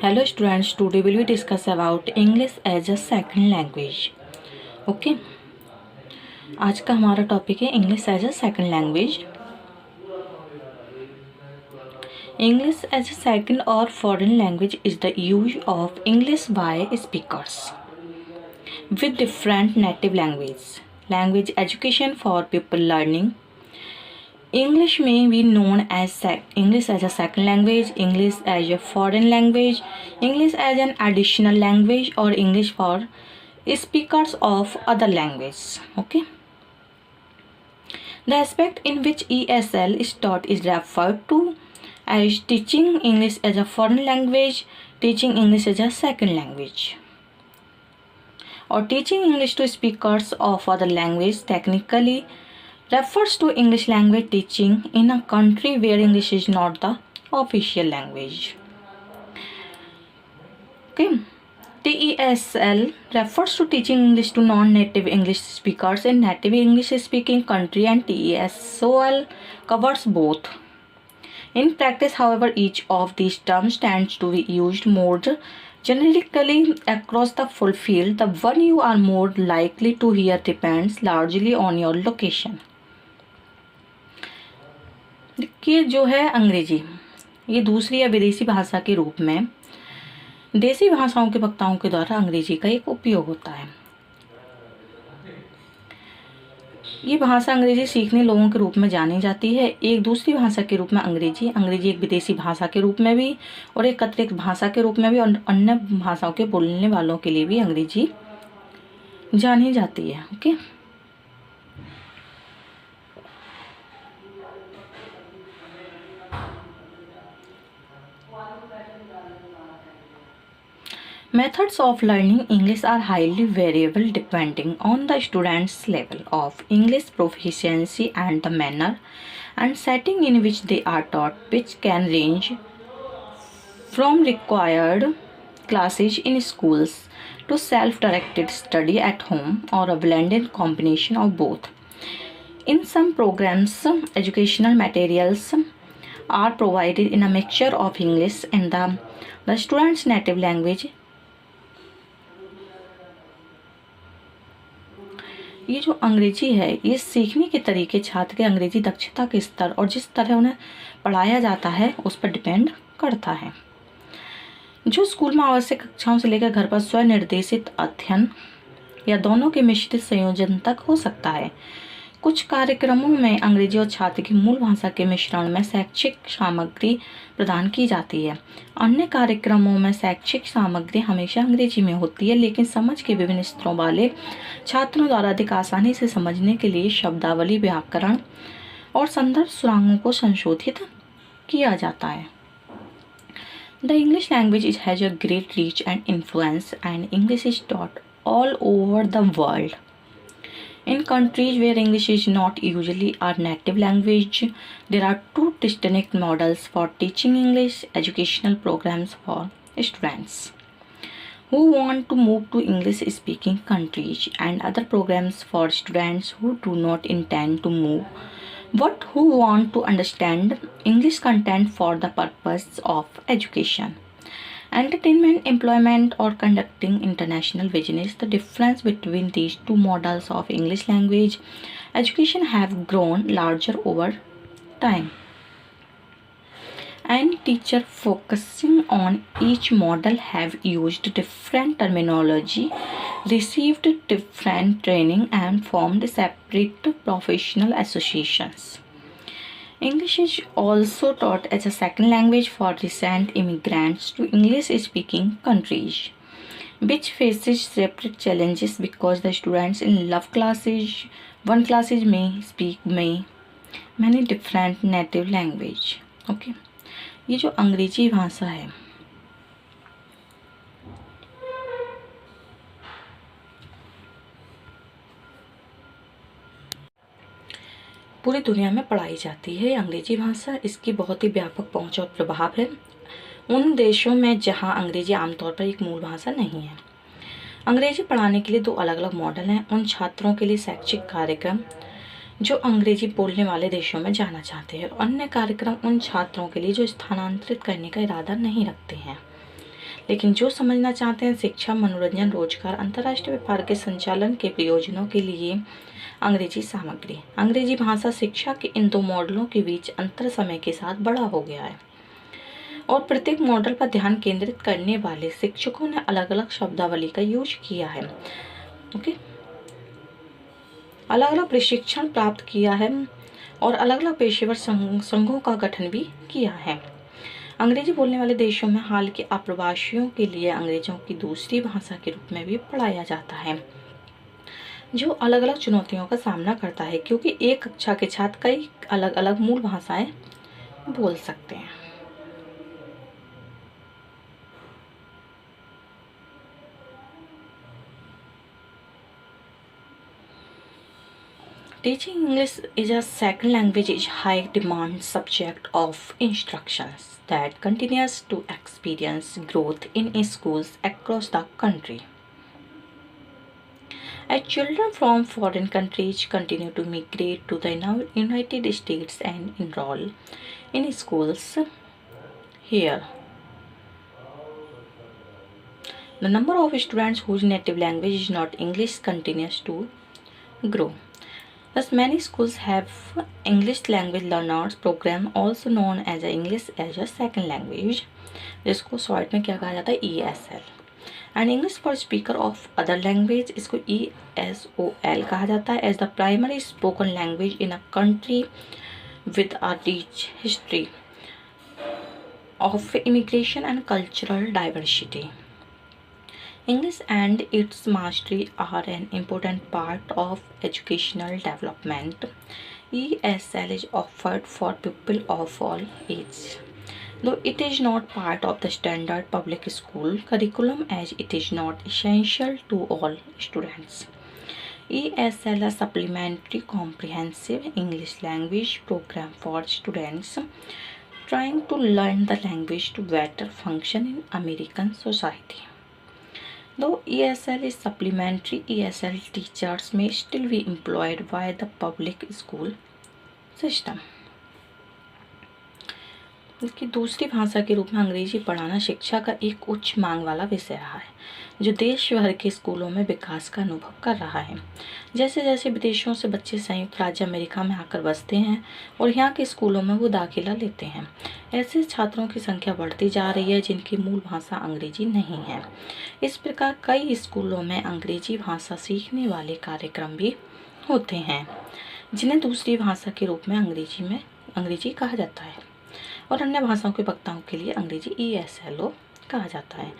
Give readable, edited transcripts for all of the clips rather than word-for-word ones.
Hello students, today we will discuss about English as a second language. Okay आज का हमारा topic है English as a second language. English as a second और foreign language is the use of English by speakers with different native language education for people learning. English may be known as English as a second language, English as a foreign language, English as an additional language, or English for speakers of other languages. Okay. The aspect in which ESL is taught is referred to as teaching English as a foreign language, teaching English as a second language, or teaching English to speakers of other language. Technically refers to English language teaching in a country where English is not the official language. Okay. TESL refers to teaching English to non-native English speakers in native English speaking country, and TESOL covers both. In practice, however, each of these terms tends to be used more generically across the full field. The one you are more likely to hear depends largely on your location. देखिए जो है अंग्रेजी, ये दूसरी या विदेशी भाषा के रूप में देसी भाषाओं के वक्ताओं के द्वारा अंग्रेजी का एक उपयोग होता है. ये भाषा अंग्रेजी सीखने लोगों के रूप में जानी जाती है. एक दूसरी भाषा के रूप में अंग्रेजी एक विदेशी भाषा के रूप में भी और एक अतिरिक्त भाषा के रूप में भी और अन्य भाषाओं के बोलने वालों के लिए भी अंग्रेजी जानी जाती है. Okay. Methods of learning English are highly variable depending on the student's level of English proficiency and the manner and setting in which they are taught, which can range from required classes in schools to self-directed study at home or a blended combination of both. In some programs, educational materials are provided in a mixture of English and the student's native language. ये जो अंग्रेजी है ये सीखने के तरीके छात्र के अंग्रेजी दक्षता के स्तर और जिस तरह उन्हें पढ़ाया जाता है उस पर डिपेंड करता है. जो स्कूल में आवश्यक कक्षाओं से लेकर घर पर स्वनिर्देशित अध्ययन या दोनों के मिश्रित संयोजन तक हो सकता है. कुछ कार्यक्रमों में अंग्रेजी और छात्र की मूल भाषा के मिश्रण में शैक्षिक सामग्री प्रदान की जाती है. अन्य कार्यक्रमों में शैक्षिक सामग्री हमेशा अंग्रेजी में होती है, लेकिन समझ के विभिन्न स्तरों वाले छात्रों द्वारा अधिक आसानी से समझने के लिए शब्दावली, व्याकरण और संदर्भ सुरांगों को संशोधित किया जाता है. The English language has a great reach and influence and English is taught all over the world. In countries where English is not usually our native language, there are two distinct models for teaching English: educational programs for students who want to move to English-speaking countries, and other programs for students who do not intend to move but who want to understand English content for the purpose of education, entertainment, employment, or conducting international business. The difference between these two models of English language education have grown larger over time, and teachers focusing on each model have used different terminology, received different training, and formed separate professional associations. English is also taught as a second language for recent immigrants to English-speaking countries, which faces separate challenges because the students in one classes may speak many different native language. Okay, ये जो अंग्रेजी भाषा है पूरी दुनिया में पढ़ाई जाती है. अंग्रेजी भाषा इसकी बहुत ही व्यापक पहुंच और प्रभाव है उन देशों में जहां अंग्रेजी आमतौर पर एक मूल भाषा नहीं है. अंग्रेजी पढ़ाने के लिए दो अलग अलग मॉडल हैं. उन छात्रों के लिए शैक्षिक कार्यक्रम जो अंग्रेजी बोलने वाले देशों में जाना चाहते हैं, और अन्य कार्यक्रम उन छात्रों के लिए जो स्थानांतरित करने का इरादा नहीं रखते हैं लेकिन जो समझना चाहते हैं शिक्षा, मनोरंजन, रोजगार, अंतर्राष्ट्रीय व्यापार के संचालन के प्रयोजनों के लिए अंग्रेजी सामग्री। अंग्रेजी भाषा शिक्षा के इन दो मॉडलों के बीच अंतर समय के साथ बड़ा हो गया है और प्रत्येक मॉडल पर ध्यान केंद्रित करने वाले शिक्षकों ने अलग अलग शब्दावली का यूज किया है। ओके, अलग अलग प्रशिक्षण प्राप्त किया है और अलग अलग पेशेवर संघों का गठन भी किया है। अंग्रेजी बोलने वाले देशों में हाल के अप्रवासियों के लिए अंग्रेजों की दूसरी भाषा के रूप में भी पढ़ाया जाता है, जो अलग अलग चुनौतियों का सामना करता है क्योंकि एक कक्षा के छात्र कई अलग अलग मूल भाषाएं बोल सकते हैं। Teaching English is a second language is high demand subject of instructions that continues to experience growth in schools across the country. As children from foreign countries continue to migrate to the United States and enroll in schools here, the number of students whose native language is not English continues to grow. Thus, many schools have English language learners program, also known as English as a second language, जिसको short में क्या कहा जाता है, ESL, and English for speaker of other language, इसको ESOL कहा जाता है, as the primary spoken language in a country with a rich history of immigration and cultural diversity. English and its mastery are an important part of educational development. ESL is offered for people of all ages, though it is not part of the standard public school curriculum as it is not essential to all students. ESL is a supplementary comprehensive English language program for students trying to learn the language to better function in American society. Though ESL is supplementary, ESL teachers may still be employed by the public school system. इसकी दूसरी भाषा के रूप में अंग्रेजी पढ़ाना शिक्षा का एक उच्च मांग वाला विषय रहा है, जो देश भर के स्कूलों में विकास का अनुभव कर रहा है। जैसे जैसे विदेशों से बच्चे संयुक्त राज्य अमेरिका में आकर बसते हैं और यहाँ के स्कूलों में वो दाखिला लेते हैं, ऐसे छात्रों की संख्या बढ़ती जा रही है जिनकी मूल भाषा अंग्रेजी नहीं है। इस प्रकार कई स्कूलों में अंग्रेजी भाषा सीखने वाले कार्यक्रम भी होते हैं, जिन्हें दूसरी भाषा के रूप में अंग्रेजी कहा जाता है और अन्य भाषाओं के वक्ताओं के लिए अंग्रेजी ESLO कहा जाता है।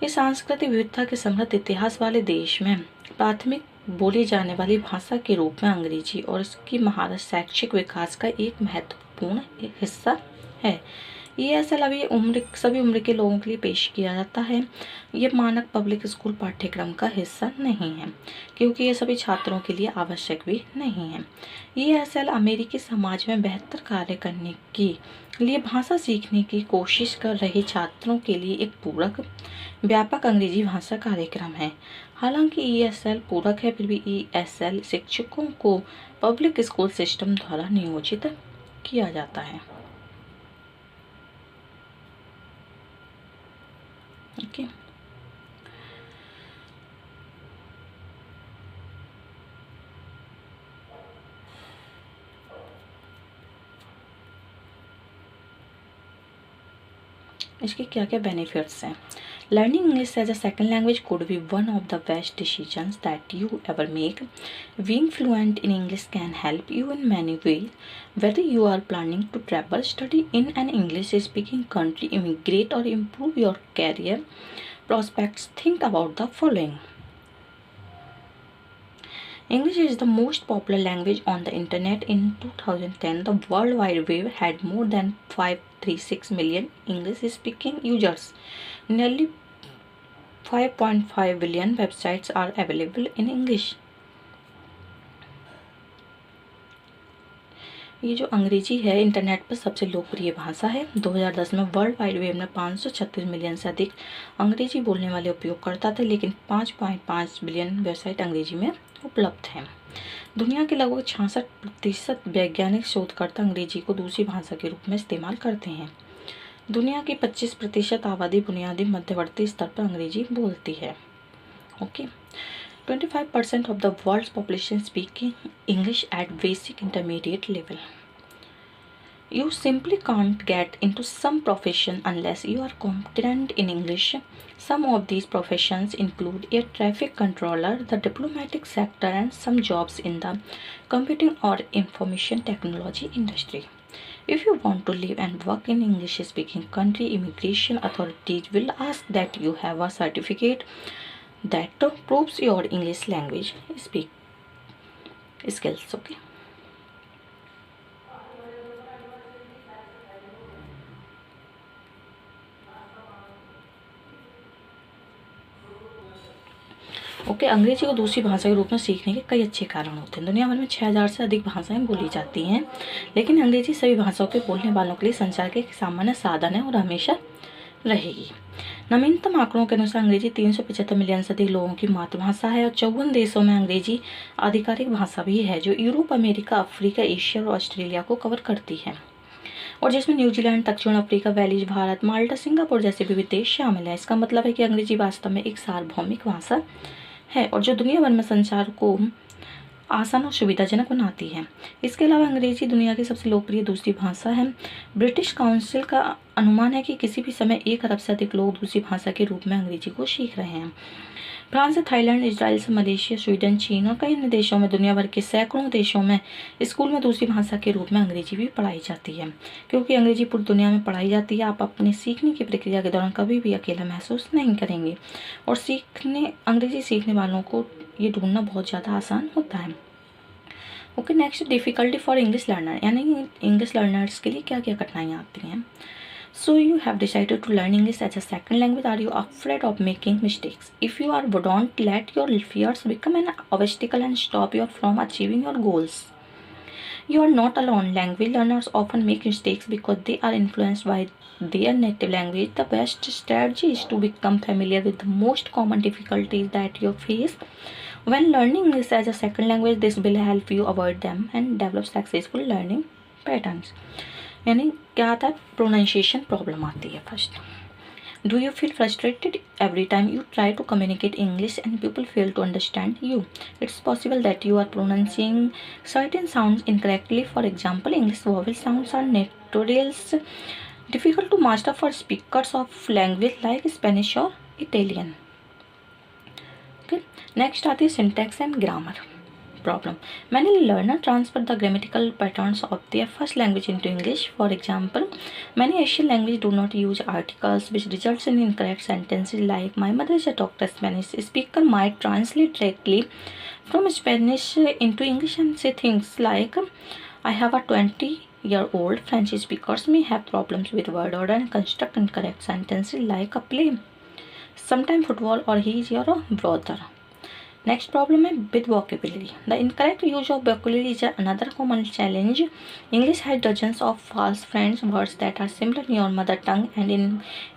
इस सांस्कृतिक विविधता के समृद्ध इतिहास वाले देश में प्राथमिक बोली जाने वाली भाषा के रूप में अंग्रेजी और इसकी महारत शैक्षिक विकास का एक महत्वपूर्ण हिस्सा है। ESL अभी सभी उम्र के लोगों के लिए पेश किया जाता है। ये मानक पब्लिक स्कूल पाठ्यक्रम का हिस्सा नहीं है क्योंकि ये सभी छात्रों के लिए आवश्यक भी नहीं है। ESL अमेरिकी समाज में बेहतर कार्य करने के लिए भाषा सीखने की कोशिश कर रहे छात्रों के लिए एक पूरक व्यापक अंग्रेजी भाषा कार्यक्रम है। हालांकि ESL पूरक है, फिर भी ESL शिक्षकों को पब्लिक स्कूल सिस्टम द्वारा नियोजित किया जाता है। ओके, इसके क्या क्या बेनिफिट्स हैं। Learning English as a second language could be one of the best decisions that you ever make. Being fluent in English can help you in many ways, whether you are planning to travel, study in an English-speaking country, immigrate, or improve your career prospects. Think about the following. English is the most popular language on the internet. In 2010, the World Wide Web had more than 536 million English-speaking users. Nearly 5.5 billion websites are available in English. ये जो अंग्रेजी है internet पर सबसे लोकप्रिय भाषा है। 2010 में वर्ल्ड वाइड वेब में 536 मिलियन से अधिक अंग्रेजी बोलने वाले उपयोगकर्ता थे, लेकिन 5.5 बिलियन वेबसाइट अंग्रेजी में उपलब्ध हैं। दुनिया के लगभग 66% वैज्ञानिक शोधकर्ता अंग्रेजी को दूसरी भाषा के रूप में इस्तेमाल करते हैं। दुनिया की 25% आबादी बुनियादी मध्यवर्ती स्तर पर अंग्रेजी बोलती है। Okay, 25% of the world's population speaking English at basic intermediate level. You simply can't get into some profession unless you are competent in English. Some of these professions include air traffic controller, the diplomatic sector, and some jobs in the computing or information technology industry. If you want to live and work in English speaking country, immigration authorities will ask that you have a certificate that proves your English language speak skills. Okay. Okay, अंग्रेजी को दूसरी भाषा के रूप में सीखने के कई अच्छे कारण होते हैं। दुनिया भर में 6000 से अधिक भाषाएं बोली जाती हैं, लेकिन अंग्रेजी सभी भाषाओं के बोलने वालों के लिए संचार के एक सामान्य साधन है और हमेशा रहेगी। नवीनतम आंकड़ों के अनुसार अंग्रेजी 375 मिलियन से अधिक लोगों की मातृभाषा है और 54 देशों में अंग्रेजी आधिकारिक भाषा भी है, जो यूरोप, अमेरिका, अफ्रीका, एशिया और ऑस्ट्रेलिया को कवर करती है, और जिसमें न्यूजीलैंड, दक्षिण अफ्रीका, वेलिज, भारत, माल्टा, सिंगापुर जैसे विविध देश शामिल हैं। इसका मतलब है कि अंग्रेजी वास्तव में एक सार्वभौमिक भाषा है और जो दुनिया भर में संचार को आसान और सुविधाजनक बनाती है। इसके अलावा अंग्रेजी दुनिया की सबसे लोकप्रिय दूसरी भाषा है। ब्रिटिश काउंसिल का अनुमान है कि किसी भी समय 1 अरब से अधिक लोग दूसरी भाषा के रूप में अंग्रेजी को सीख रहे हैं। फ्रांस से थाईलैंड, इजराइल से मलेशिया, स्वीडन, चीन और कई अन्य देशों में, दुनिया भर के सैकड़ों देशों में स्कूल में दूसरी भाषा के रूप में अंग्रेजी भी पढ़ाई जाती है। क्योंकि अंग्रेजी पूरी दुनिया में पढ़ाई जाती है, आप अपने सीखने की प्रक्रिया के दौरान कभी भी अकेला महसूस नहीं करेंगे और अंग्रेजी सीखने वालों को ये ढूंढना बहुत ज़्यादा आसान होता है। Okay, next, difficulty for English learner, यानी इंग्लिश लर्नर्स के लिए क्या क्या कठिनाइयाँ आती हैं। So you have decided to learn English as a second language. Are you afraid of making mistakes? If you are, don't let your fears become an obstacle and stop you from achieving your goals. You are not alone. Language learners often make mistakes because they are influenced by their native language. The best strategy is to become familiar with the most common difficulties that you face when learning English as a second language. This will help you avoid them and develop successful learning patterns. यानी क्या आता है, pronunciation problem आती है। First, do you feel frustrated every time you try to communicate English and people fail to understand you? It's possible that you are pronouncing certain sounds incorrectly. For example, English vowel sounds are notorious difficult to master for speakers of language like Spanish और Italian. Next आती है syntax and grammar problem. Many learners transfer the grammatical patterns of their first language into English. For example, many Asian languages do not use articles, which results in incorrect sentences like "My mother is a doctor." Spanish speaker might translate directly from Spanish into English and say things like "I have a 20-year-old." French speakers may have problems with word order and construct incorrect sentences like a play, sometime football, or he is your brother. Next problem है with vocabulary. The incorrect use of vocabulary is another common challenge. English has dozens of false friends, words that are similar in your mother tongue and in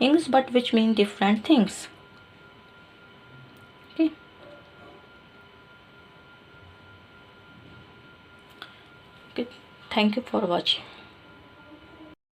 English but which mean different things. Okay. Okay. Thank you for watching.